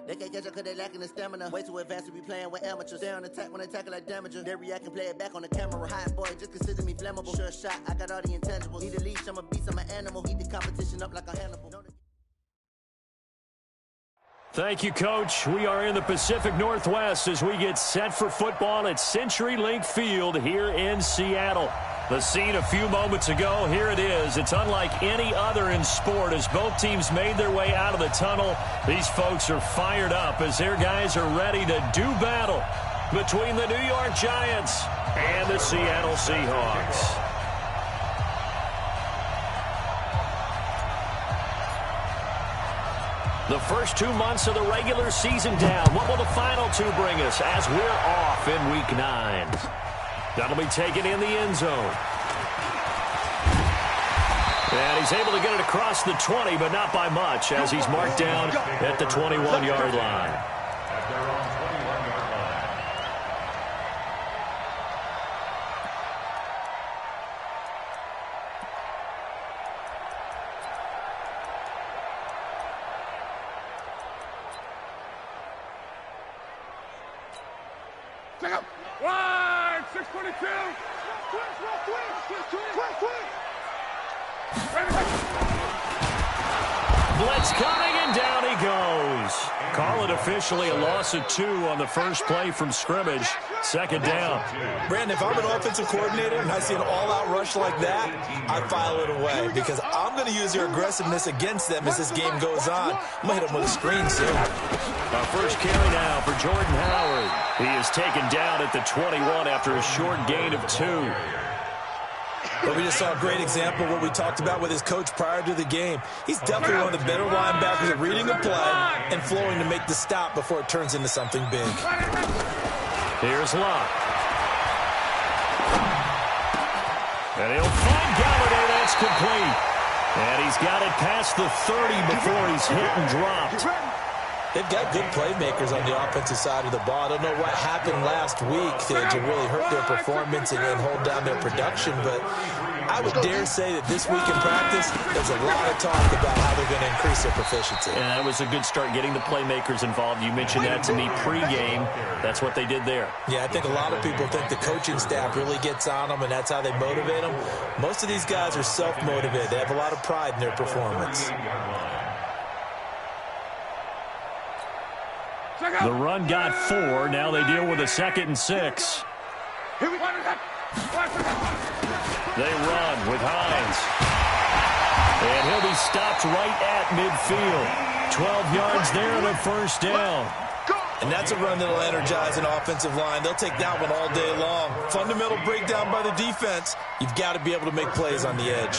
They can't catch up because they lacking the stamina. Way too advanced to be playing with amateurs. They on attack when they tackle like damager. They react and play it back on the camera. Hot boy, just consider me flammable. Sure shot, I got all the intangibles. Need a leash, I'm a beast, I'm an animal. Eat the competition up like a Hannibal. Thank you, Coach. We are in the Pacific Northwest as we get set for football at CenturyLink Field here in Seattle. The scene a few moments ago, here it is. It's unlike any other in sport as both teams made their way out of the tunnel. These folks are fired up as their guys are ready to do battle between the New York Giants and the Seattle Seahawks. The first 2 months of the regular season down. What will the final two bring us as we're off in Week 9? That'll be taken in the end zone. And he's able to get it across the 20, but not by much as he's marked down at the 21-yard line. Check out. Wide, 622. Blitz coming, and down he goes. Call it officially a loss of 2 on the first play from scrimmage. Second down. Brandon, if I'm an offensive coordinator and I see an all-out rush like that, I file it away because I'm going to use their aggressiveness against them as this game goes on. I'm going to hit them with a screen soon. Our first carry now for Jordan Howard. He is taken down at the 21 after a short gain of 2. But we just saw a great example of what we talked about with his coach prior to the game. He's definitely one of the better linebackers at reading a play and flowing to make the stop before it turns into something big. Here's Locke. And he'll find Galladay. That's complete. And he's got it past the 30 before he's hit and dropped. They've got good playmakers on the offensive side of the ball. I don't know what happened last week to really hurt their performance and hold down their production, but I would dare say that this week in practice, there's a lot of talk about how they're going to increase their proficiency. And that was a good start getting the playmakers involved. You mentioned that to me pregame. That's what they did there. Yeah, I think a lot of people think the coaching staff really gets on them, and that's how they motivate them. Most of these guys are self-motivated. They have a lot of pride in their performance. The run got 4. Now they deal with a 2nd and 6. They run with Hines. And he'll be stopped right at midfield. 12 yards there and a first down. And that's a run that'll energize an offensive line. They'll take that one all day long. Fundamental breakdown by the defense. You've got to be able to make plays on the edge.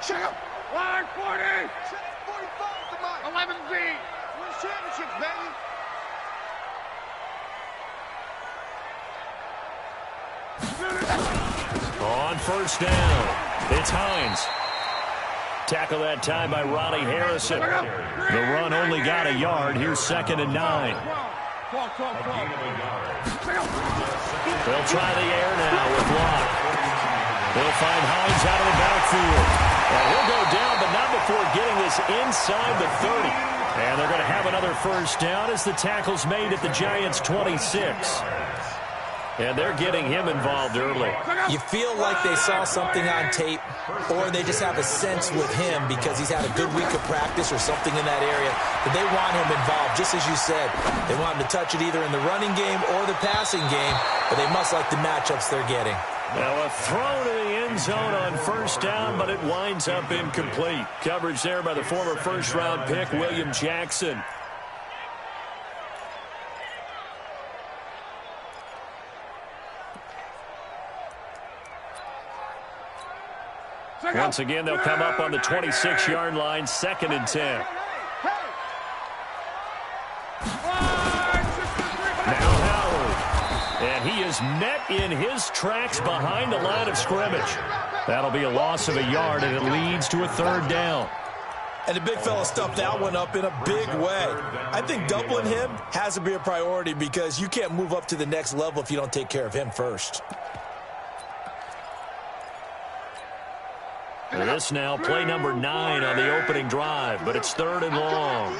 Check out. 140. 11Z. Win championships, baby. On first down, it's Hines. Tackle that time by Ronnie Harrison. The run only got a yard. Here's 2nd and 9. They'll try the air now with Locke. They'll find Hines out of the backfield. And he'll go down, but not before getting this inside the 30. And they're going to have another first down as the tackle's made at the Giants' 26. And they're getting him involved early. You feel like they saw something on tape, or they just have a sense with him because he's had a good week of practice or something in that area that they want him involved, just as you said. They want him to touch it either in the running game or the passing game, but they must like the matchups they're getting. Now a throw to the end zone on first down, but it winds up incomplete. Coverage there by the former first-round pick, William Jackson. Once again, they'll come up on the 26-yard line, 2nd and 10. Now Howard. And he is met in his tracks behind the line of scrimmage. That'll be a loss of a yard, and it leads to a 3rd down. And the big fella stuffed that one up in a big way. I think doubling him has to be a priority because you can't move up to the next level if you don't take care of him first. This now play number 9 on the opening drive, but it's 3rd and long.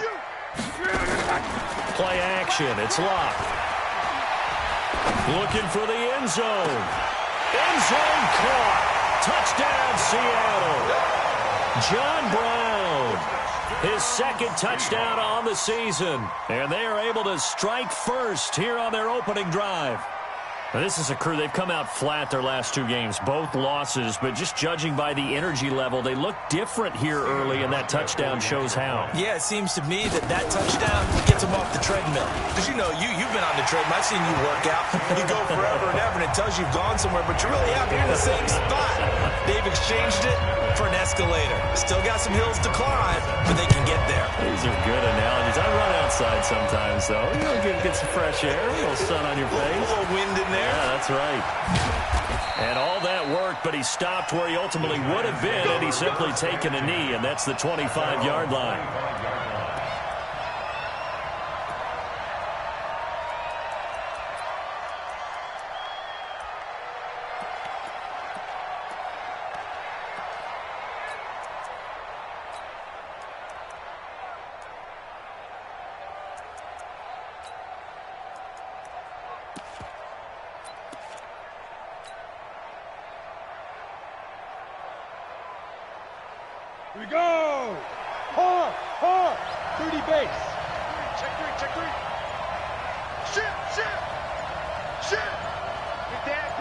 Play action. It's locked. Looking for the end zone. End zone caught. Touchdown, Seattle. John Brown, his 2nd touchdown on the season. And they are able to strike first here on their opening drive. Now, this is a crew. They've come out flat their last 2 games, both losses, but just judging by the energy level, they look different here early, and that touchdown shows how. Yeah, it seems to me that touchdown gets them off the treadmill. Because, you've been on the treadmill. I've seen you work out. You go forever and ever, and it tells you you've gone somewhere, but you really haven't. You're in the same spot. They've exchanged it for an escalator. Still got some hills to climb, but they can get there. These are good analogies. I run outside sometimes, though. Get some fresh air, a little sun on your face. A little wind in there. Yeah, that's right. And all that worked, but he stopped where he ultimately would have been, and he's simply taken a knee, and that's the 25-yard line. Here we go! Hard! 30 base. Check three. Shit! Big dash.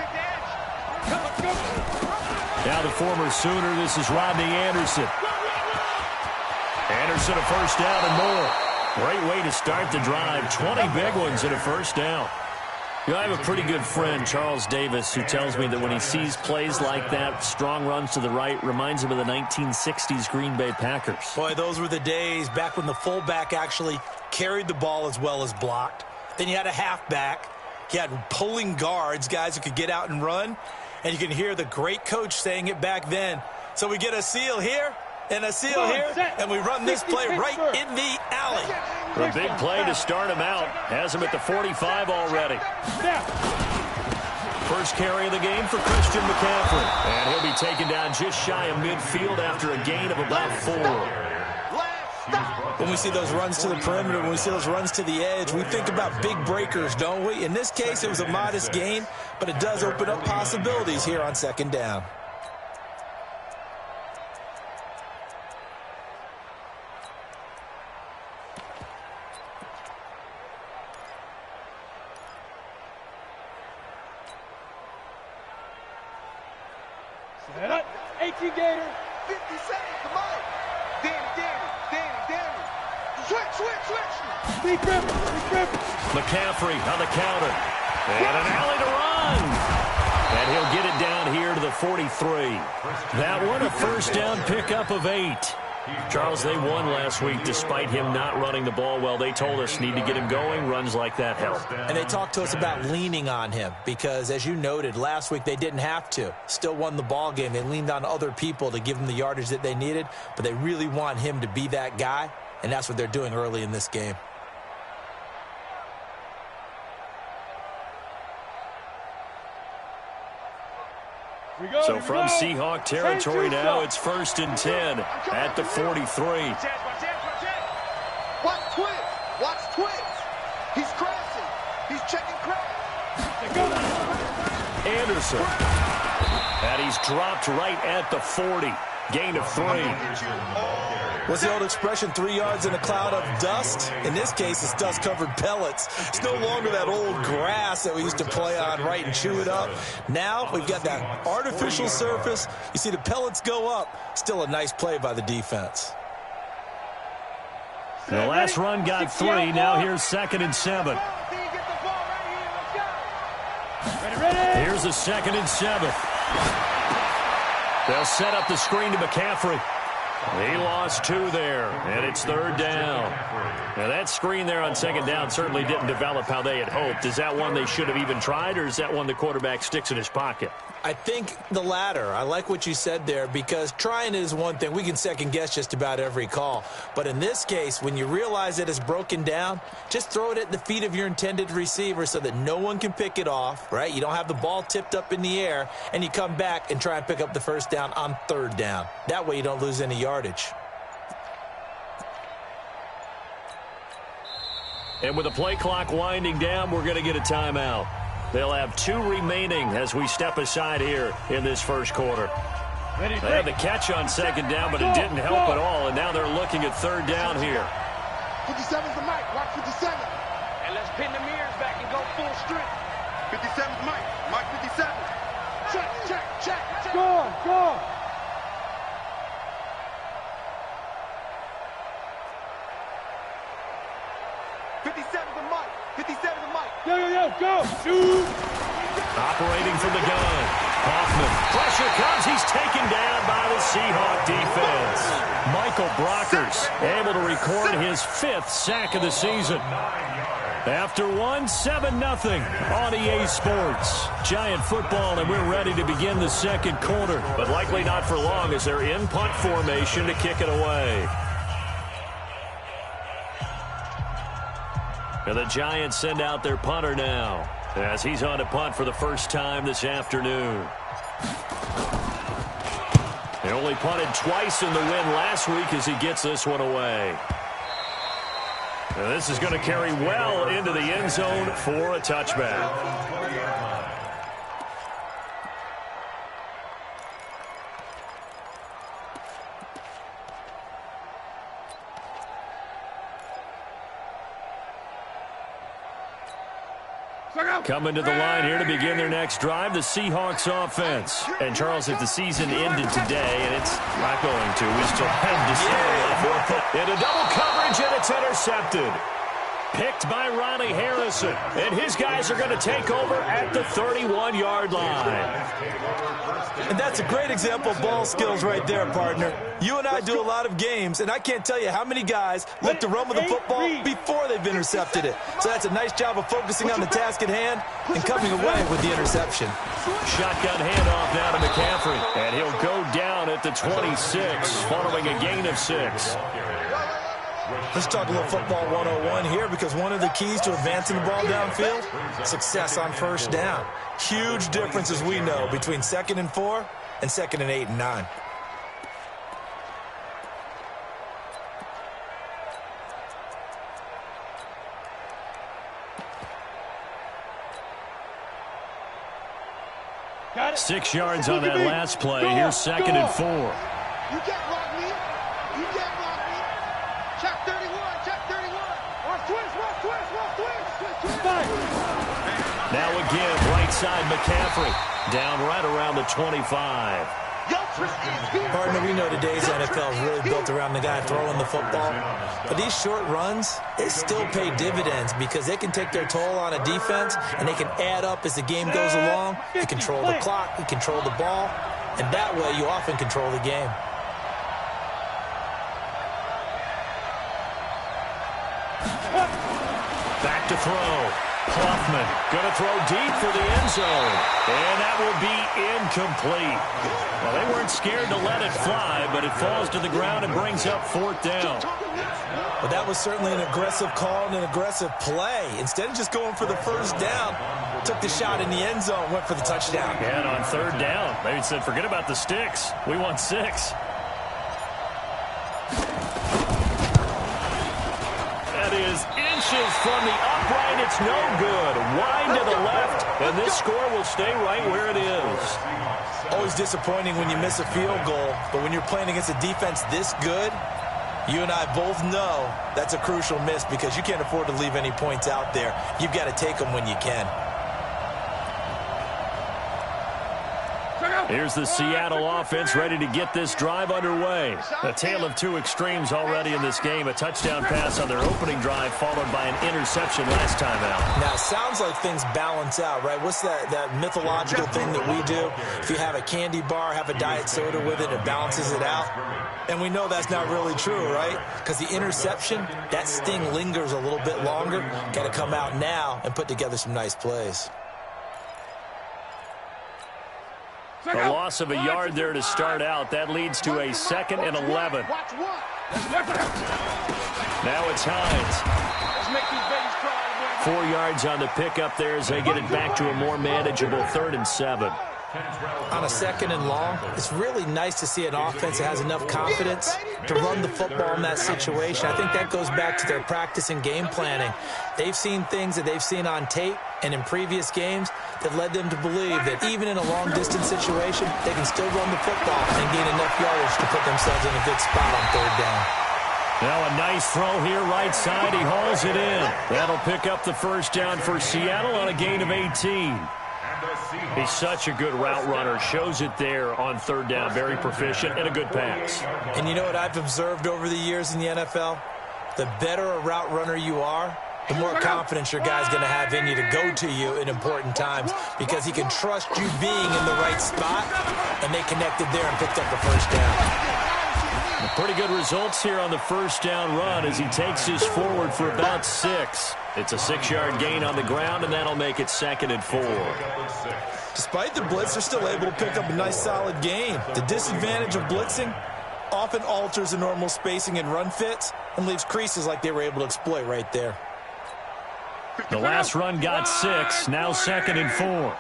Come. Now the former Sooner, this is Rodney Anderson. Anderson a first down and more. Great way to start the drive. 20 big ones and a first down. I have a pretty good friend, Charles Davis, who tells me that when he sees plays like that, strong runs to the right, reminds him of the 1960s Green Bay Packers. Boy, those were the days back when the fullback actually carried the ball as well as blocked. Then you had a halfback. You had pulling guards, guys who could get out and run. And you can hear the great coach saying it back then. So we get a seal here and a seal here, and we run this play right in the alley. A big play to start him out. Has him at the 45 already. First carry of the game for Christian McCaffrey. And he'll be taken down just shy of midfield after a gain of about 4. When we see those runs to the perimeter, when we see those runs to the edge, we think about big breakers, don't we? In this case, it was a modest gain, but it does open up possibilities here on 2nd down. Set up. 18 Gator. 50 seconds. Come on. Danny. Switch. Big Griffin. McCaffrey on the counter. And an alley to run. And he'll get it down here to the 43. That one a first down pickup of 8. Charles, they won last week despite him not running the ball well. They told us need to get him going. Runs like that help. And they talked to us about leaning on him because, as you noted, last week they didn't have to. Still won the ball game. They leaned on other people to give them the yardage that they needed, but they really want him to be that guy, and that's what they're doing early in this game. So from Seahawk territory now, it's 1st and 10 at the 43. Watch twins. He's crossing. He's checking crack. Anderson. And he's dropped right at the 40. Gain of 3. What's the old expression, 3 yards in a cloud of dust? In this case, it's dust-covered pellets. It's no longer that old grass that we used to play on, right, and chew it up. Now we've got that artificial surface. You see the pellets go up. Still a nice play by the defense. The last run got 3. Now here's 2nd and 7. Here's a 2nd and 7. They'll set up the screen to McCaffrey. He lost 2 there, and it's 3rd down. Now, that screen there on 2nd down certainly didn't develop how they had hoped. Is that one they should have even tried, or is that one the quarterback sticks in his pocket? I think the latter. I like what you said there, because trying it is one thing. We can second-guess just about every call. But in this case, when you realize that it's broken down, just throw it at the feet of your intended receiver so that no one can pick it off, right? You don't have the ball tipped up in the air, and you come back and try and pick up the 1st down on 3rd down. That way you don't lose any yardage. And with the play clock winding down, we're going to get a timeout. They'll have 2 remaining as we step aside here in this first quarter. They had the catch on 2nd down, but it didn't help at all, and now they're looking at 3rd down here. 57's the mic. Watch 57. And let's pin the mirrors back and go full strength. 57's Mike. Mike 57. Check, check, check, check. Go. 57's the mic. 57's the mic. Go. Shoot. Operating from the gun. Hoffman. Pressure comes. He's taken down by the Seahawk defense. Michael Brockers able to record his 5th sack of the season. After 7-0 on EA Sports. Giant football, and we're ready to begin the 2nd quarter. But likely not for long as they're in punt formation to kick it away. And the Giants send out their punter now, as he's on to punt for the first time this afternoon. They only punted twice in the win last week as he gets this one away. And this is going to carry well into the end zone for a touchback. Coming to the line here to begin their next drive, the Seahawks offense. And, Charles, if the season ended today, and it's not going to, we still have December. Into double coverage, and it's intercepted. Picked by Ronnie Harrison. And his guys are going to take over at the 31-yard line. And that's a great example of ball skills right there, partner. You and I do a lot of games, and I can't tell you how many guys look to run with the football before they've intercepted it. So that's a nice job of focusing on the task at hand and coming away with the interception. Shotgun handoff now to McCaffrey. And he'll go down at the 26 following a gain of 6. Let's talk a little football 101 here, because one of the keys to advancing the ball downfield, success on 1st down. Huge difference, as we know, between 2nd and 4 and 2nd and 8 and 9. Got it. 6 yards on that last play. Here's 2nd and 4. You can't block me. You can't block me. Check 31. Check 31. Watch twist. Now again, right side McCaffrey. Down right around the 25. Partner, we know today's NFL is really built around the guy throwing the football. But these short runs, they still pay dividends because they can take their toll on a defense, and they can add up as the game goes along. They control the clock, they control the ball, and that way you often control the game. Back to throw. Hoffman going to throw deep for the end zone. And that will be incomplete. Well, they weren't scared to let it fly, but it falls to the ground and brings up 4th down. Well, that was certainly an aggressive call and an aggressive play. Instead of just going for the 1st down, took the shot in the end zone, went for the touchdown. And on 3rd down, they said, forget about the sticks. We want 6. That is inches from the upright. It's no good. Wide to the left, and this score will stay right where it is. Always disappointing when you miss a field goal, but when you're playing against a defense this good, you and I both know that's a crucial miss because you can't afford to leave any points out there. You've got to take them when you can. Here's the Seattle offense ready to get this drive underway. A tale of two extremes already in this game. A touchdown pass on their opening drive followed by an interception last time out. Now, it sounds like things balance out, right? What's that mythological thing that we do? If you have a candy bar, have a diet soda with it, it balances it out. And we know that's not really true, right? Because the interception, that sting lingers a little bit longer. Got to come out now and put together some nice plays. A loss of a yard there to start out. That leads to a 2nd and 11. Now it's Hines. 4 yards on the pickup there as they get it back to a more manageable 3rd and 7. On a 2nd and long, it's really nice to see an offense that has enough confidence to run the football in that situation. I think that goes back to their practice and game planning. They've seen things that they've seen on tape and in previous games that led them to believe that even in a long-distance situation, they can still run the football and gain enough yardage to put themselves in a good spot on 3rd down. Now a nice throw here right side. He hauls it in. That'll pick up the 1st down for Seattle on a gain of 18. He's such a good route runner. Shows it there on 3rd down. Very proficient and a good pass. And you know what I've observed over the years in the NFL? The better a route runner you are, the more confidence your guy's going to have in you to go to you in important times because he can trust you being in the right spot, and they connected there and picked up the 1st down. Pretty good results here on the 1st down run as he takes his forward for about 6. It's a 6-yard gain on the ground, and that'll make it 2nd and 4. Despite the blitz, they're still able to pick up a nice, solid gain. The disadvantage of blitzing often alters the normal spacing and run fits and leaves creases like they were able to exploit right there. The last run got 6, now 2nd and 4.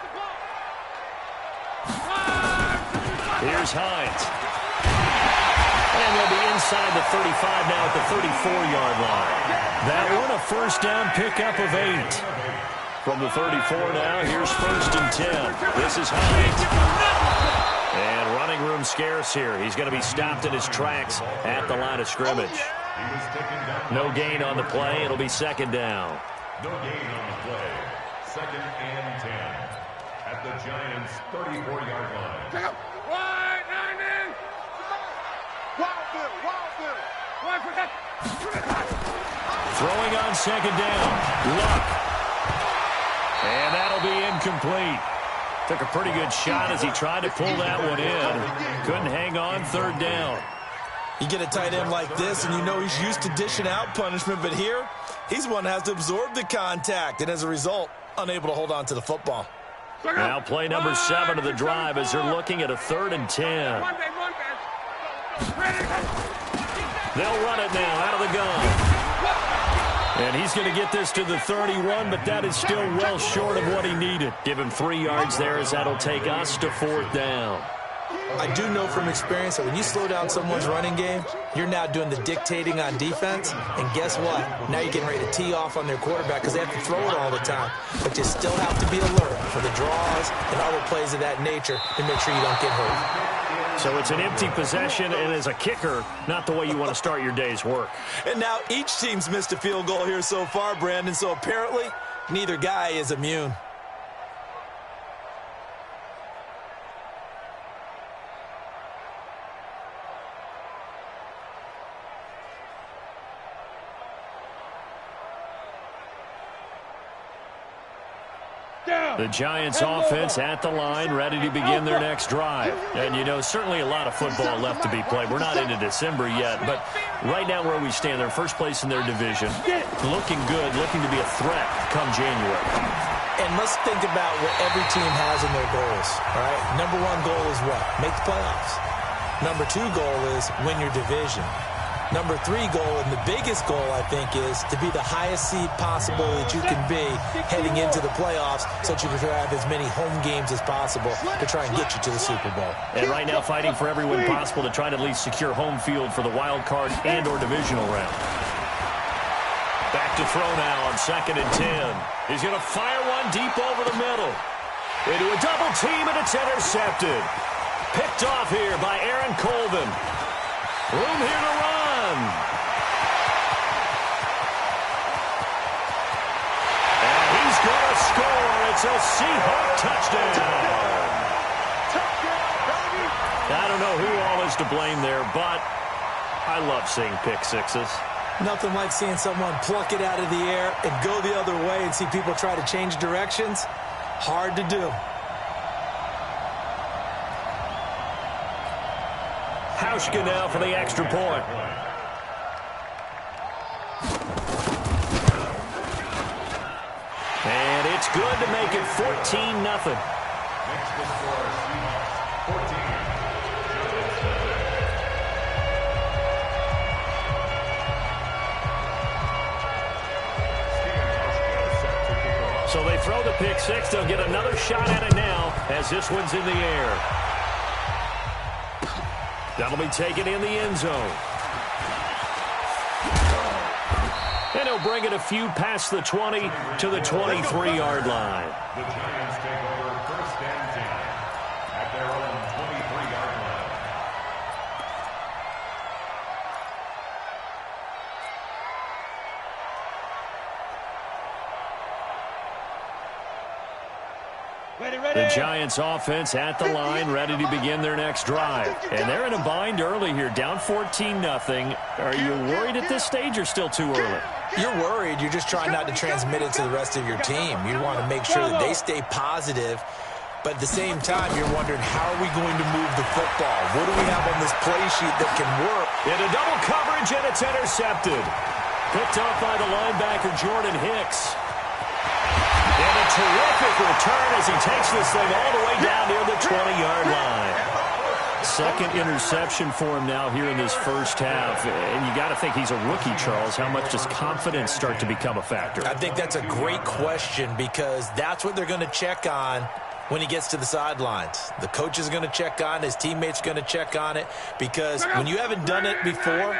Here's Hines. And they'll be inside the 35 now at the 34-yard line. That one a 1st down pickup of 8. From the 34 now, here's 1st and 10. This is Hines. And running room scarce here. He's going to be stopped in his tracks at the line of scrimmage. No gain on the play. It'll be 2nd down. No gain on the play. 2nd and 10 at the Giants' 34-yard line. Throwing on 2nd down. Luck. And that'll be incomplete. Took a pretty good shot as he tried to pull that one in. Couldn't hang on 3rd down. You get a tight end like this, and you know he's used to dishing out punishment, but here, he's one that has to absorb the contact, and as a result, unable to hold on to the football. Now play number 7 of the drive as they're looking at a 3rd and 10. They'll run it now out of the gun. And he's going to get this to the 31, but that is still well short of what he needed. Give him 3 yards there as that'll take us to 4th down. I do know from experience that when you slow down someone's running game, you're now doing the dictating on defense. And guess what? Now you're getting ready to tee off on their quarterback because they have to throw it all the time. But you still have to be alert for the draws and other plays of that nature to make sure you don't get hurt. So it's an empty possession, and as a kicker, not the way you want to start your day's work. And now each team's missed a field goal here so far, Brandon, so apparently neither guy is immune. The Giants offense at the line, ready to begin their next drive. And, you know, certainly a lot of football left to be played. We're not into December yet, but right now where we stand, they're first place in their division. Looking good, looking to be a threat come January. And let's think about what every team has in their goals, all right? Number 1 goal is what? Make the playoffs. Number 2 goal is win your division. Number 3 goal, and the biggest goal, I think, is to be the highest seed possible that you can be heading into the playoffs so that you can have as many home games as possible to try and get you to the Super Bowl. And right now fighting for every win possible to try to at least secure home field for the wild card and or divisional round. Back to throw now on 2nd and 10. He's going to fire one deep over the middle. Into a double team, and it's intercepted. Picked off here by Aaron Colvin. Room here to run. And he's going to score. It's a Seahawk touchdown. I don't know who all is to blame there, but I love seeing pick sixes. Nothing like seeing someone pluck it out of the air and go the other way and see people try to change directions. Hard to do. Hauschka now for the extra point. And it's good to make it 14-0. Next to score, Seahawks, 14. So they throw the pick six. They'll get another shot at it now as this one's in the air. That'll be taken in the end zone. And he'll bring it a few past the 20 to the 23-yard line. The Giants take over 1st and 10 at their own 23-yard line. The Giants offense at the line, ready to begin their next drive. And they're in a bind early here, down 14-0. Are you worried at this stage or still too early? You're worried. You're just trying not to transmit it to the rest of your team. You want to make sure that they stay positive. But at the same time, you're wondering, how are we going to move the football? What do we have on this play sheet that can work? Into double coverage, and it's intercepted. Picked up by the linebacker, Jordan Hicks. And a terrific return as he takes this thing all the way down near the 20-yard line. Second interception for him now here in this first half. And you got to think he's a rookie, Charles. How much does confidence start to become a factor? I think that's a great question because that's what they're going to check on when he gets to the sidelines. The coach is going to check on it. His teammates are going to check on it because when you haven't done it before,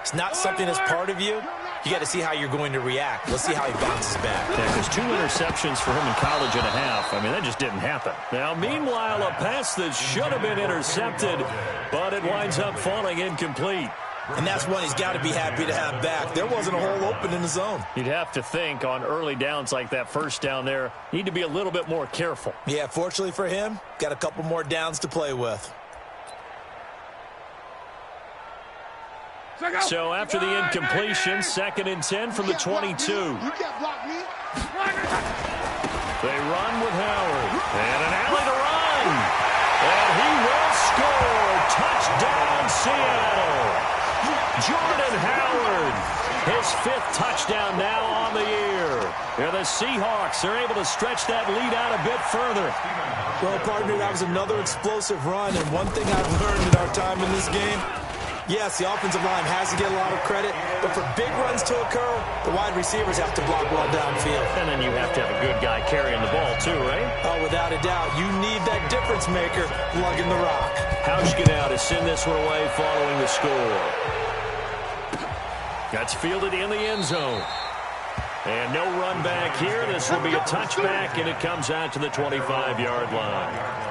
it's not something that's part of you. You got to see how you're going to react. Let's see how he bounces back. Yeah, there's 2 interceptions for him in college and a half. I mean, that just didn't happen. Now, meanwhile, a pass that should have been intercepted, but it winds up falling incomplete. And that's one he's got to be happy to have back. There wasn't a hole open in the zone. You'd have to think on early downs like that first down there, need to be a little bit more careful. Yeah, fortunately for him, got a couple more downs to play with. So after the incompletion, 2nd and 10 from the 22. You can't block me. They run with Howard. And an alley to run. And he will score. Touchdown, Seattle. Jordan Howard. His 5th touchdown now on the year. And the Seahawks are able to stretch that lead out a bit further. Well, partner, that was another explosive run. And one thing I've learned in our time in this game, yes, the offensive line has to get a lot of credit, but for big runs to occur, the wide receivers have to block well downfield. And then you have to have a good guy carrying the ball too, right? Oh, without a doubt. You need that difference maker lugging the rock. Hauschka now to send this one away following the score. That's fielded in the end zone. And no run back here. This will be a touchback, and it comes out to the 25-yard line.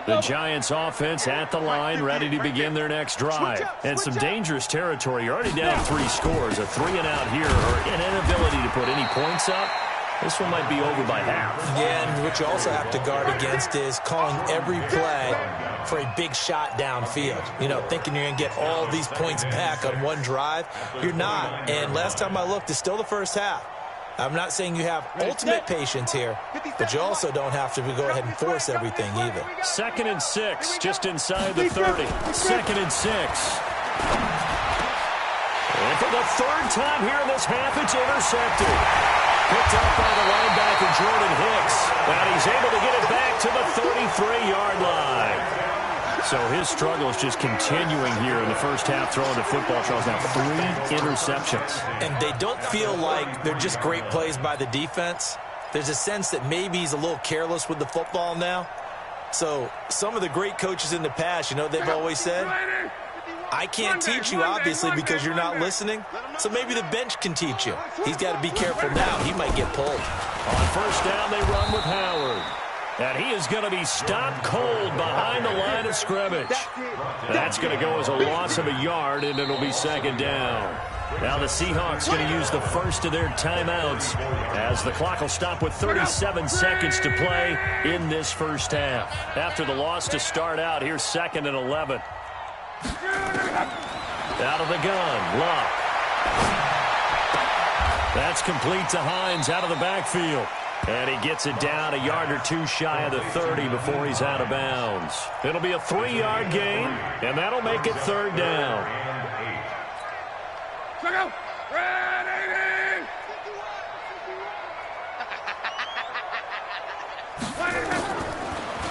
The Giants offense at the line, ready to begin their next drive. And some dangerous territory. You're already down 3 scores. A 3-and-out here, or an inability to put any points up. This one might be over by half. Yeah, and what you also have to guard against is calling every play for a big shot downfield. You know, thinking you're going to get all these points back on one drive. You're not. And last time I looked, it's still the first half. I'm not saying you have ultimate patience here, but you also don't have to go ahead and force everything either. 2nd and 6, just inside the 30. 2nd and 6. And for the 3rd time here in this half, it's intercepted. Picked up by the linebacker, Jordan Hicks. And he's able to get it back to the 33-yard line. So his struggle is just continuing here in the first half, throwing the football. Charles, now 3 interceptions. And they don't feel like they're just great plays by the defense. There's a sense that maybe he's a little careless with the football now. So some of the great coaches in the past, you know, they've always said, I can't teach you, obviously, because you're not listening. So maybe the bench can teach you. He's got to be careful now. He might get pulled. On 1st down, they run with Howard. And he is going to be stopped cold behind the line of scrimmage. That's going to go as a loss of a yard, and it'll be second down. Now the Seahawks going to use the first of their timeouts as the clock will stop with 37 seconds to play in this first half. After the loss to start out, here's 2nd and 11. Out of the gun, Luck. That's complete to Hines out of the backfield. And he gets it down a yard or two shy of the 30 before he's out of bounds. It'll be a 3-yard gain, and that'll make it third down.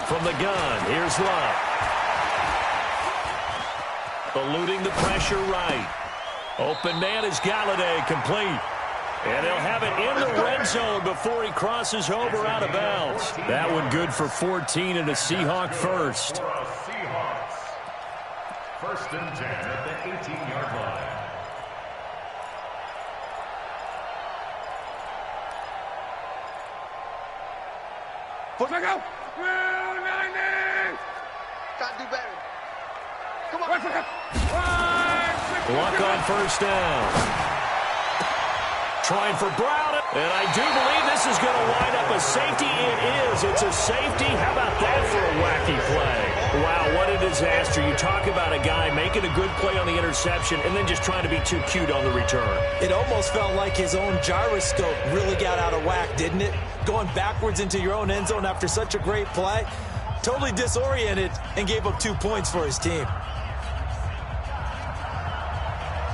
From the gun, here's Luck. Eluding the pressure right. Open man is Galladay, complete. And they'll have it in the red zone before he crosses over out of bounds. That one good for 14 and a Seahawk first. Seahawks. 1st and 10 at the 18-yard line. Go! Try to do better. Come on. Luck on first down. Trying for Brown, and I do believe this is going to wind up a safety. It is. It's a safety. How about that for a wacky play? Wow, what a disaster. You talk about a guy making a good play on the interception and then just trying to be too cute on the return. It almost felt like his own gyroscope really got out of whack, didn't it? Going backwards into your own end zone after such a great play. Totally disoriented and gave up 2 points for his team.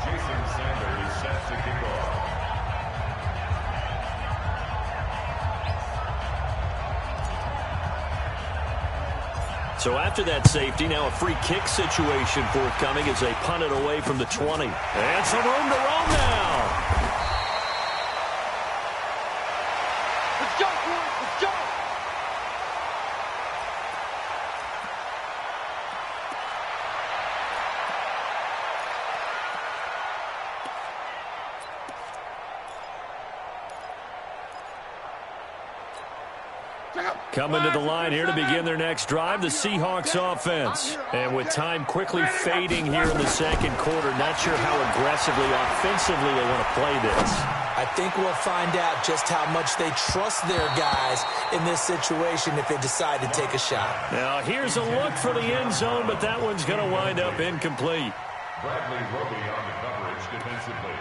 Jason Sanders set to kick off. So after that safety, now a free kick situation forthcoming as they punt it away from the 20. And some room to roam now. Let's go, boys. Let's go. Coming to the line here to begin their next drive, the Seahawks offense. And with time quickly fading here in the second quarter, not sure how aggressively, offensively they want to play this. I think we'll find out just how much they trust their guys in this situation if they decide to take a shot. Now here's a look for the end zone, but that one's going to wind up incomplete. Bradley Roby on the coverage defensively.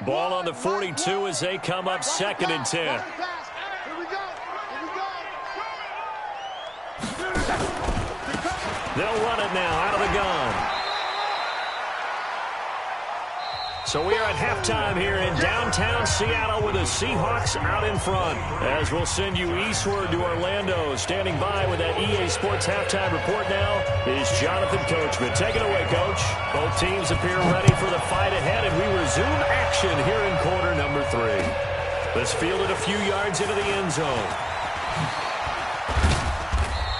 Ball on the 42 as they come up 2nd and 10. Here we go. They'll run it now out of the gun. So we are at halftime here in downtown Seattle with the Seahawks out in front. As we'll send you eastward to Orlando. Standing by with that EA Sports halftime report now is Jonathan Coachman. Take it away, Coach. Both teams appear ready for the fight ahead, and we resume action here in quarter number 3. Let's field it a few yards into the end zone.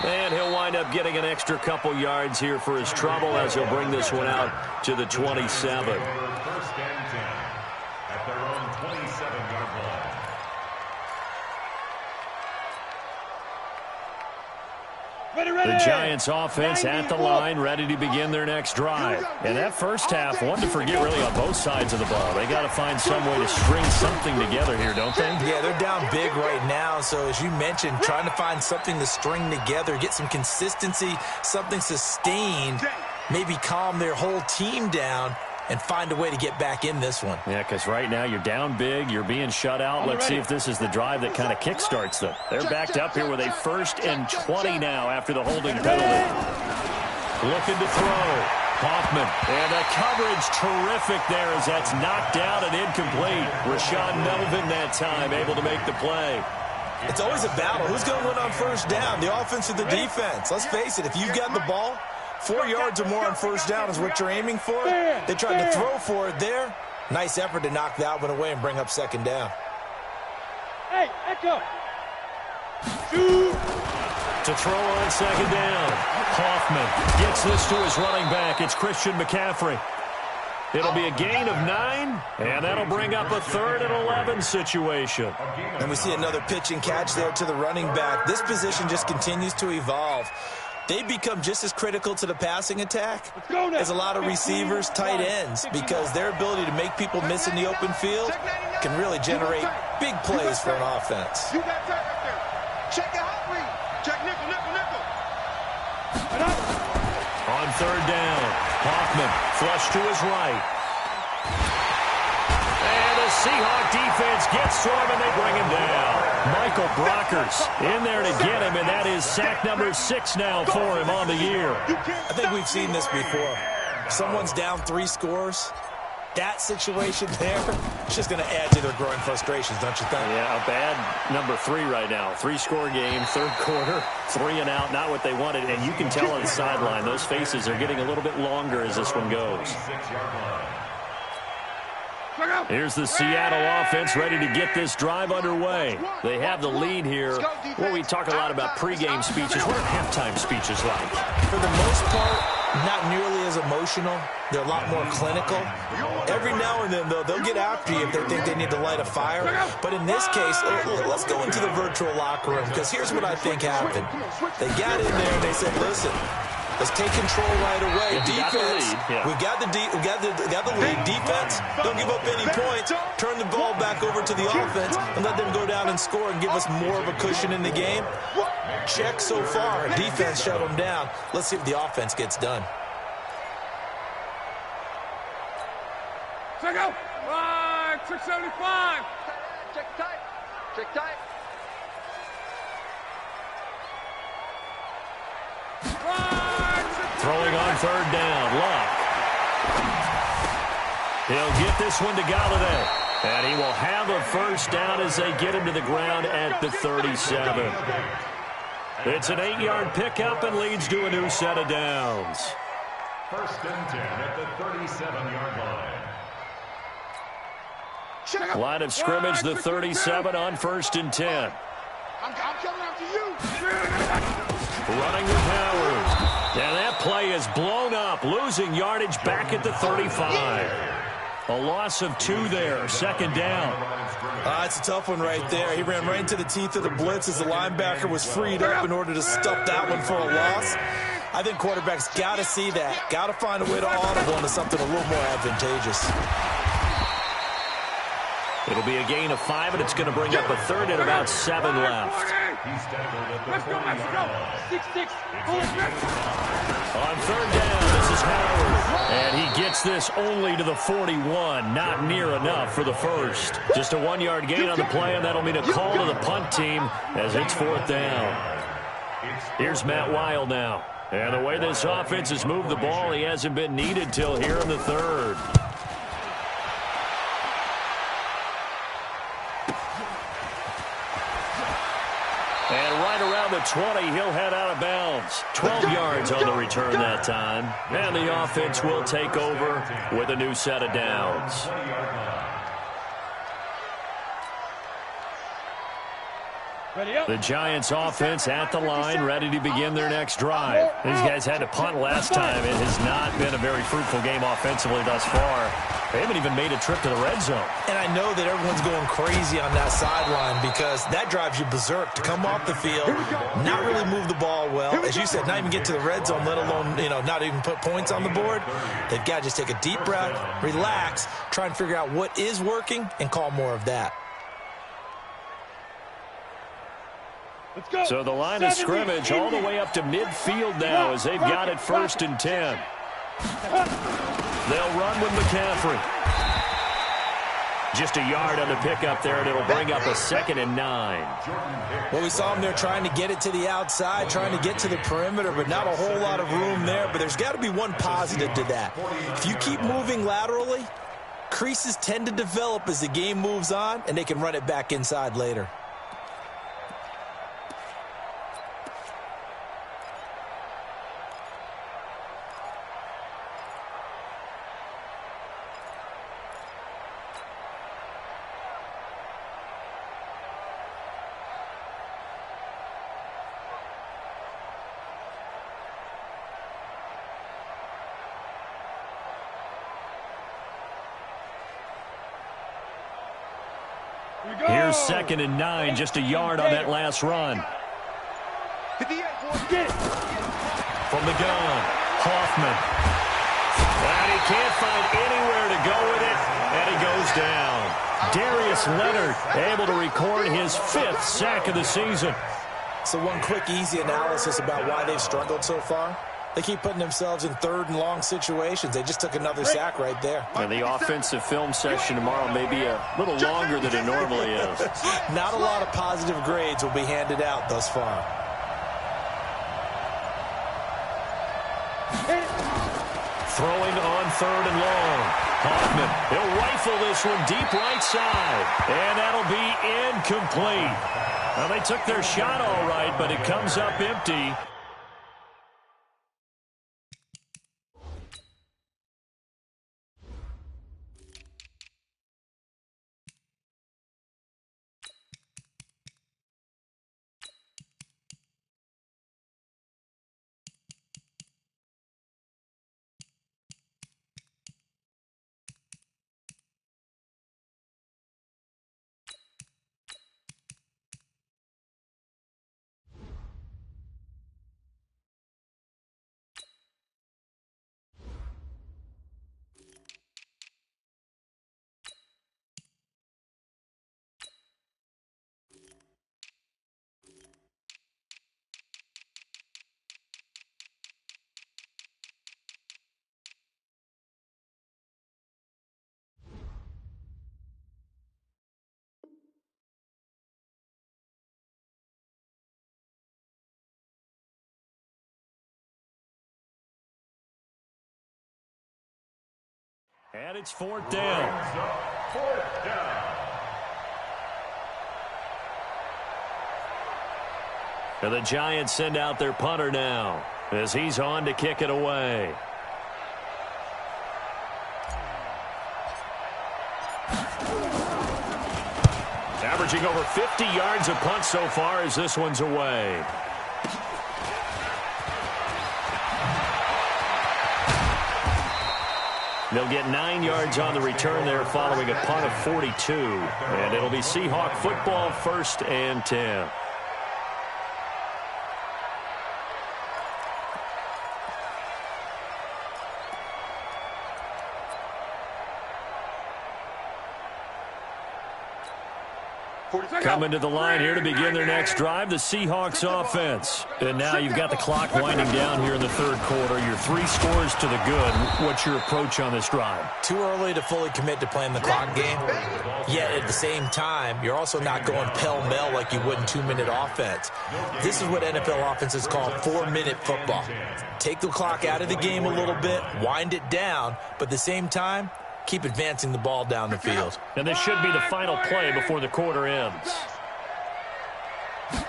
And he'll wind up getting an extra couple yards here for his trouble as he'll bring this one out to the 27. 1st and 10 at their own 27-yard line. The Giants offense at the line, ready to begin their next drive. And that first half, one to forget really on both sides of the ball. They got to find some way to string something together here, don't they? Yeah, they're down big right now. So as you mentioned, trying to find something to string together, get some consistency, something sustained, maybe calm their whole team down and find a way to get back in this one. Yeah, because right now you're down big, you're being shut out. Let's see if this is the drive that kind of kickstarts them. They're backed up here with a 1st and 20 now after the holding penalty. Looking to throw. Hoffman. And the coverage terrific there as that's knocked down and incomplete. Rashawn Melvin that time able to make the play. It's always a battle. Who's going to win on first down, the offense or the defense? Let's face it, if you've got the ball, 4 yards or more on first down is what you're aiming for. They tried to throw for it there. Nice effort to knock that one away and bring up 2nd down. Hey, Echo. Shoot. To throw on 2nd down. Hoffman gets this to his running back. It's Christian McCaffrey. It'll be a gain of 9, and that'll bring up a 3rd and 11 situation. And we see another pitch and catch there to the running back. This position just continues to evolve. They become just as critical to the passing attack as a lot of receivers, tight ends, because their ability to make people miss in the open field can really generate big plays for an offense. You got that right there. Check your hot read. Check nickel, nickel, nickel. On 3rd down, Hoffman flush to his right. And the Seahawk defense gets to him, and they bring him down. Michael Brockers in there to get him, and that is sack number 6 now for him on the year. I think we've seen this before. Someone's down 3 scores. That situation there, it's just going to add to their growing frustrations, don't you think? Yeah, a bad number 3 right now. 3-score game, 3rd quarter, 3 and out, not what they wanted. And you can tell on the sideline, those faces are getting a little bit longer as this one goes. Here's the Seattle offense ready to get this drive underway. They have the lead here. Well, we talk a lot about pregame speeches. What are halftime speeches like? For the most part, not nearly as emotional. They're a lot more clinical. Every now and then, though, they'll get after you if they think they need to light a fire. But in this case, let's go into the virtual locker room, because here's what I think happened. They got in there and they said, listen, let's take control right away. Defense, we've got the lead. Defense, don't give up any points. Turn the ball back over to the offense and let them go down and score and give us more of a cushion in the game. Check so far. Defense shut them down. Let's see if the offense gets done. Check out. 675. Check tight. Check tight. Throwing on 3rd down, Luck. He'll get this one to Galladay. And he will have a 1st down as they get him to the ground at the 37. It's an 8-yard pickup and leads to a new set of downs. 1st and 10 at the 37-yard line. Line of scrimmage, the 37 on 1st and 10. I'm coming after you. Running with Howard. And that play is blown up, losing yardage back at the 35. A loss of 2 there, 2nd down. It's a tough one right there. He ran right into the teeth of the blitz as the linebacker was freed up in order to stuff that one for a loss. I think quarterbacks got to see that. Got to find a way to audible into something a little more advantageous. It'll be a gain of 5, and it's going to bring up a 3rd and about 7 left. Let's go. 6-6. On 3rd down, this is Howard. And he gets this only to the 41. Not near enough for the 1st. Just a 1-yard gain on the play, and that'll mean a call to the punt team as it's 4th down. Here's Matt Weil now. And the way this offense has moved the ball, he hasn't been needed till here in the 3rd. And right around the 20, he'll head out of bounds. 12 yards on the return that time. And the offense will take over with a new set of downs. The Giants offense at the line, ready to begin their next drive. These guys had to punt last time. It has not been a very fruitful game offensively thus far. They haven't even made a trip to the red zone. And I know that everyone's going crazy on that sideline because that drives you berserk to come off the field, not really move the ball well. As you said, not even get to the red zone, let alone, not even put points on the board. They've got to just take a deep breath, relax, try and figure out what is working, and call more of that. So the line of scrimmage all the way up to midfield now as they've got it 1st and 10. They'll run with McCaffrey. Just a yard on the pickup there, and it'll bring up a 2nd and 9. Well, we saw him there trying to get it to the outside, trying to get to the perimeter, but not a whole lot of room there. But there's got to be one positive to that. If you keep moving laterally, creases tend to develop as the game moves on, and they can run it back inside later. Here's 2nd and 9, just a yard on that last run. From the gun, Hoffman. And he can't find anywhere to go with it, and he goes down. Darius Leonard able to record his 5th sack of the season. So one quick, easy analysis about why they've struggled so far. They keep putting themselves in 3rd and long situations. They just took another sack right there. And the offensive film session tomorrow may be a little longer than it normally is. Not a lot of positive grades will be handed out thus far. Throwing on 3rd and long. Hoffman, he'll rifle this one deep right side. And that'll be incomplete. Well, they took their shot all right, but it comes up empty. And it's 4th down. 4th down. And the Giants send out their punter now as he's on to kick it away. Averaging over 50 yards a punt so far as this one's away. They'll get 9 yards on the return there following a punt of 42. And it'll be Seahawk football, 1st and 10. Coming to the line here to begin their next drive, the Seahawks offense. And now you've got the clock winding down here in the 3rd quarter. You're 3 scores to the good. What's your approach on this drive? Too early to fully commit to playing the clock game. Yet at the same time, you're also not going pell-mell like you would in 2-minute offense. This is what NFL offenses call 4-minute football. Take the clock out of the game a little bit, wind it down, but at the same time, keep advancing the ball down the field. And this should be the final play before the quarter ends.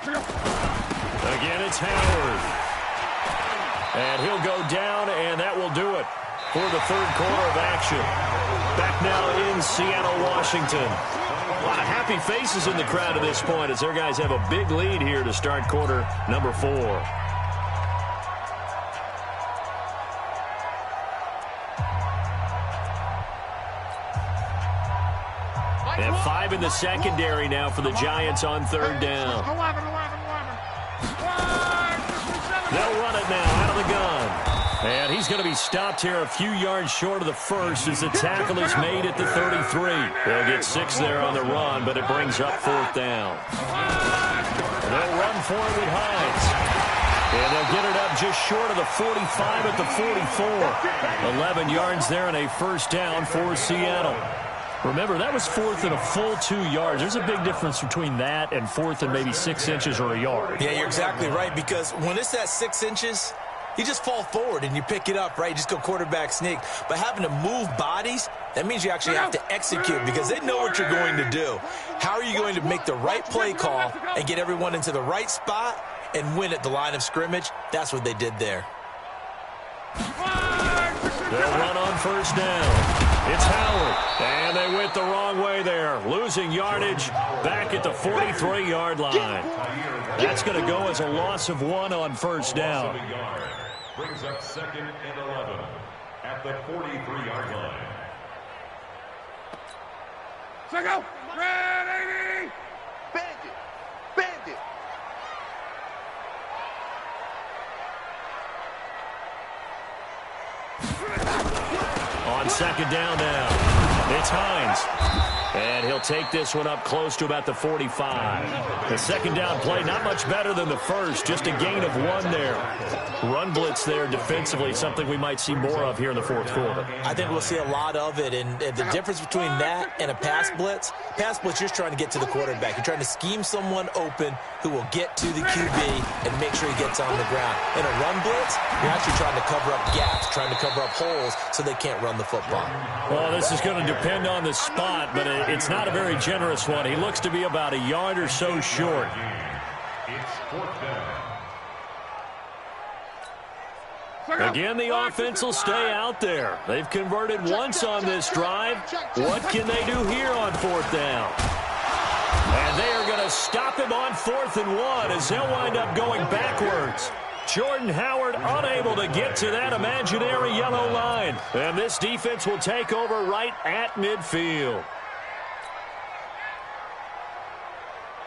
Again, it's Howard. And he'll go down, and that will do it for the 3rd quarter of action. Back now in Seattle, Washington. A lot of happy faces in the crowd at this point as their guys have a big lead here to start quarter number 4. And 5 in the secondary now for the Giants on 3rd down. They'll run it now out of the gun. And he's going to be stopped here a few yards short of the 1st as the tackle is made at the 33. They'll get 6 there on the run, but it brings up 4th down. They'll run for it with Hines. And they'll get it up just short of the 45 at the 44. 11 yards there and a 1st down for Seattle. Remember, that was 4th and a full 2 yards. There's a big difference between that and 4th and maybe 6 inches or a yard. Yeah, you're exactly right, because when it's that 6 inches, you just fall forward and you pick it up, right? You just go quarterback sneak. But having to move bodies, that means you actually have to execute because they know what you're going to do. How are you going to make the right play call and get everyone into the right spot and win at the line of scrimmage? That's what they did there. They'll run on 1st down. It's Howard, and they went the wrong way there, losing yardage back at the 43-yard line. That's going to go as a loss of 1 on 1st down. Brings up 2nd and 11 at the 43-yard line. Go! Ready! On second down now, it's Hines. And he'll take this one up close to about the 45. The second down play, not much better than the first, just a gain of 1 there. Run blitz there defensively, something we might see more of here in the fourth quarter. I think we'll see a lot of it, and the difference between that and a pass blitz, you're trying to get to the quarterback. You're trying to scheme someone open who will get to the QB and make sure he gets on the ground. In a run blitz, you're actually trying to cover up gaps, trying to cover up holes so they can't run the football. Well, this is going to depend on the spot, but it's not a very generous one. He looks to be about a yard or so short. It's fourth down. Again, the offense will stay out there. They've converted once on this drive. What can they do here on fourth down? And they are going to stop him on 4th and 1 as they'll wind up going backwards. Jordan Howard unable to get to that imaginary yellow line. And this defense will take over right at midfield.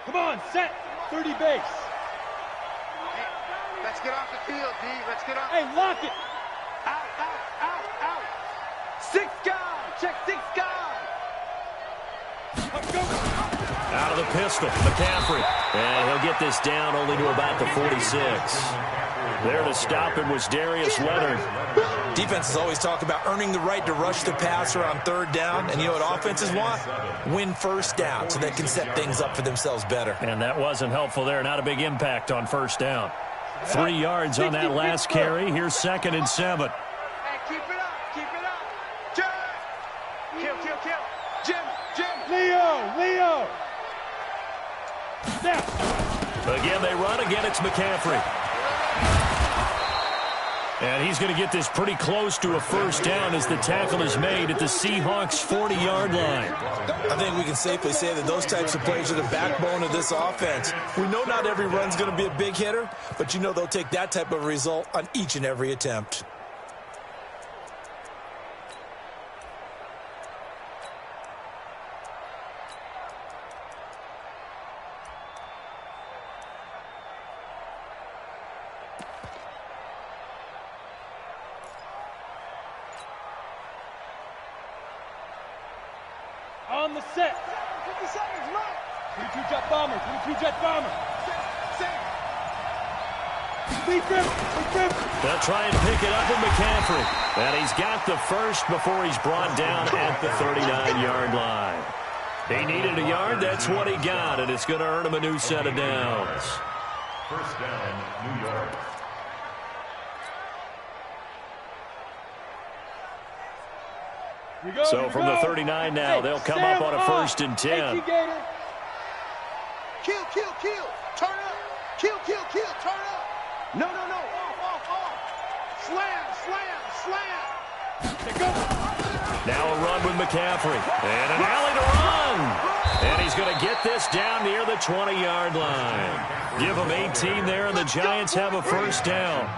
Come on, set. 30 base. Let's get off the field, D. Let's get off. Hey, lock it. Out, out, out, out. 6 guard. Check 6 guard. Let's go. Out of the pistol, McCaffrey. And he'll get this down only to about the 46. There to stop him was Darius Leonard. Defenses always talk about earning the right to rush the passer on 3rd down. And you know what offenses want? Win first down so they can set things up for themselves better. And that wasn't helpful there. Not a big impact on 1st down. 3 yards on that last carry. Here's 2nd and 7. Hey, keep it up. Keep it up. Jim. Kill, kill, kill. Jim. Leo. Snap. Again, they run. Again, it's McCaffrey. And he's going to get this pretty close to a 1st down as the tackle is made at the Seahawks' 40-yard line. I think we can safely say that those types of plays are the backbone of this offense. We know not every run's going to be a big hitter, but you know they'll take that type of result on each and every attempt. On the set. 50 seconds, run. 22 jet bomber. 22 jet bomber. Set. Big grip. They'll try and pick it up with McCaffrey. And he's got the first before he's brought down at the 39-yard line. He needed a yard. That's what he got, and it's going to earn him a new set of downs. 1st down, New York. So from the 39 now, they'll come up on a 1st and 10. Kill. Turn up. Kill. Turn up. No. Off. Slam. Now a run with McCaffrey. And an alley to run. And he's going to get this down near the 20-yard line. Give him 18 there, and the Giants have a 1st down.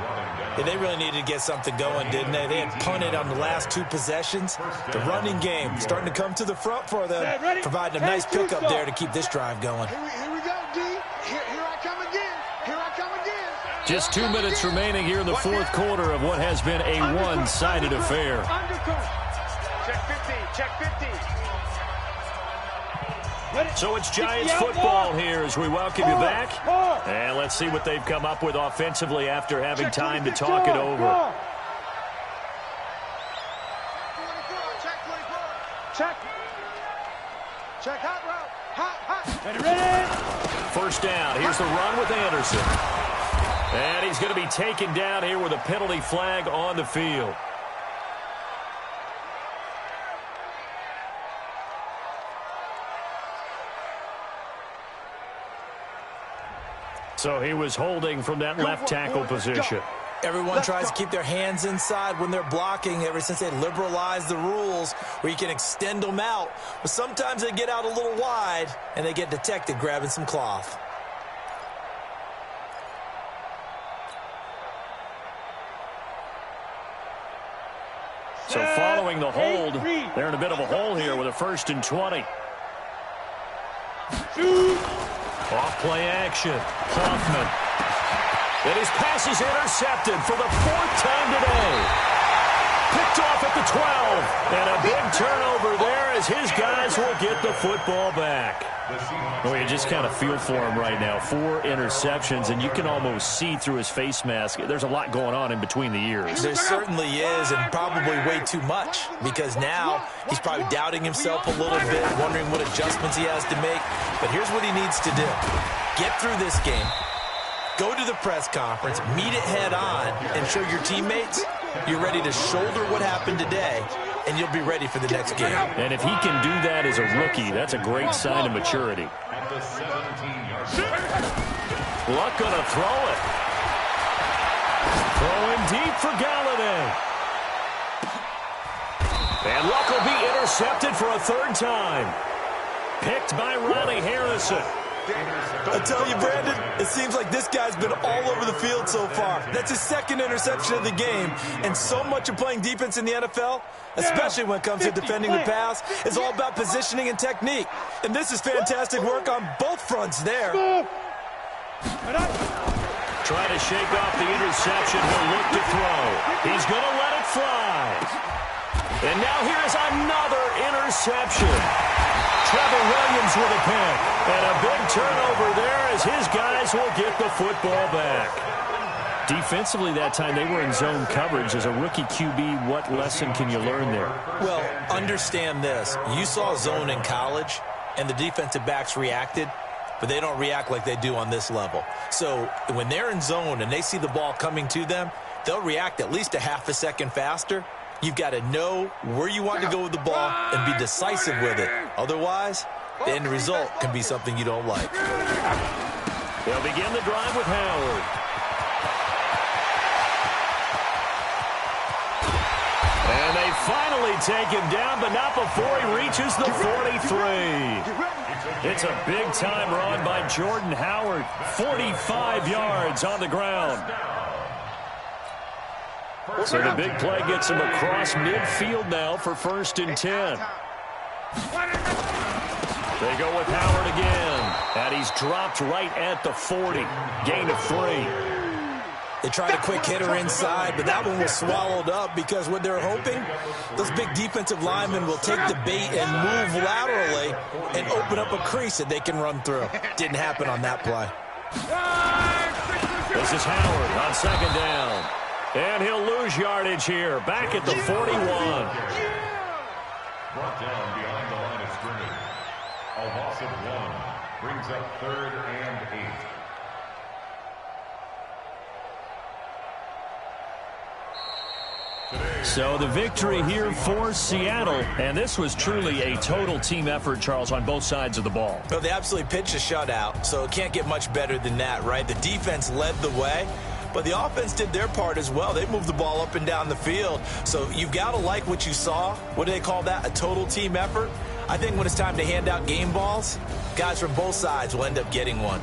Yeah, they really needed to get something going, didn't they? They had punted on the last 2 possessions. The running game starting to come to the front for them, providing a nice pickup there to keep this drive going. Here we go, D. Here I come again. Just 2 minutes remaining here in the 4th quarter of what has been a one-sided affair. Check 50. So it's Giants football here as we welcome you back. And let's see what they've come up with offensively after having time to talk it over. Check hot route. Hot. Ready. 1st down. Here's the run with Anderson. And he's going to be taken down here with a penalty flag on the field. So he was holding from that left tackle position. Everyone tries to keep their hands inside when they're blocking ever since they liberalized the rules where you can extend them out. But sometimes they get out a little wide and they get detected grabbing some cloth. So following the hold, they're in a bit of a hole here with a 1st and 20. Off play action. Hoffman. And his pass is intercepted for the 4th time today. Picked off at the 12. And a big turnover there as his guys will get the football back. Well, you just kind of feel for him right now. 4 interceptions, and you can almost see through his face mask. There's a lot going on in between the ears. There certainly is, and probably way too much, because now he's probably doubting himself a little bit, wondering what adjustments he has to make. But here's what he needs to do. Get through this game, go to the press conference, meet it head on, and show your teammates you're ready to shoulder what happened today, and you'll be ready for the next game. And if he can do that as a rookie, that's a great sign of maturity. Luck gonna throw it. Throwing deep for Galladay. And Luck will be intercepted for a 3rd time. Picked by Ronnie Harrison. I tell you, Brandon, it seems like this guy's been all over the field so far. That's his 2nd interception of the game, and so much of playing defense in the NFL, especially when it comes to defending the pass, is all about positioning and technique. And this is fantastic work on both fronts there. Try to shake off the interception. He'll look to throw. He's going to let it fly. And now here's another interception. Trevor Williams with a pick. And a big turnover there as his guys will get the football back. Defensively that time, they were in zone coverage. As a rookie QB, what lesson can you learn there? Well, understand this. You saw zone in college, and the defensive backs reacted, but they don't react like they do on this level. So when they're in zone and they see the ball coming to them, they'll react at least a half a second faster. You've got to know where you want to go with the ball and be decisive with it. Otherwise, the end result can be something you don't like. They'll begin the drive with Howard. And they finally take him down, but not before he reaches the 43. It's a big-time run by Jordan Howard. 45 yards on the ground. So the big play gets him across midfield now for 1st and 10. They go with Howard again. And he's dropped right at the 40. Gain of 3. They tried a quick hitter inside, but that one was swallowed up because what they're hoping, those big defensive linemen will take the bait and move laterally and open up a crease that they can run through. Didn't happen on that play. This is Howard on 2nd down. And he'll lose yardage here, back at the 41. Brought down behind the line of scrimmage. A loss of 1 brings up 3rd and 8. So the victory here for Seattle, and this was truly a total team effort, Charles, on both sides of the ball. Well, they absolutely pitched a shutout, so it can't get much better than that, right? The defense led the way, but the offense did their part as well. They moved the ball up and down the field, so you've got to like what you saw. What do they call that? A total team effort? I think when it's time to hand out game balls, guys from both sides will end up getting one.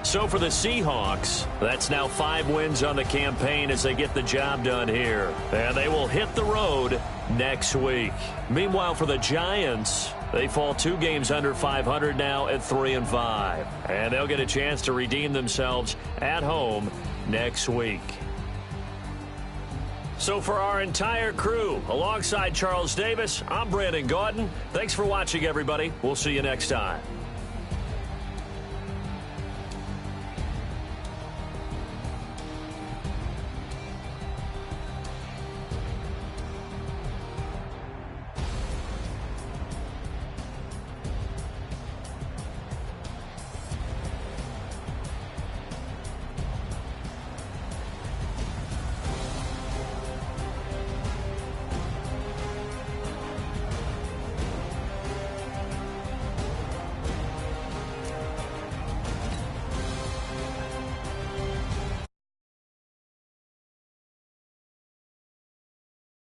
So for the Seahawks, that's now 5 wins on the campaign as they get the job done here. And they will hit the road next week. Meanwhile, for the Giants, they fall 2 games under 500 now at 3-5. And they'll get a chance to redeem themselves at home next week. So for our entire crew, alongside Charles Davis, I'm Brandon Gaudin. Thanks for watching, everybody. We'll see you next time.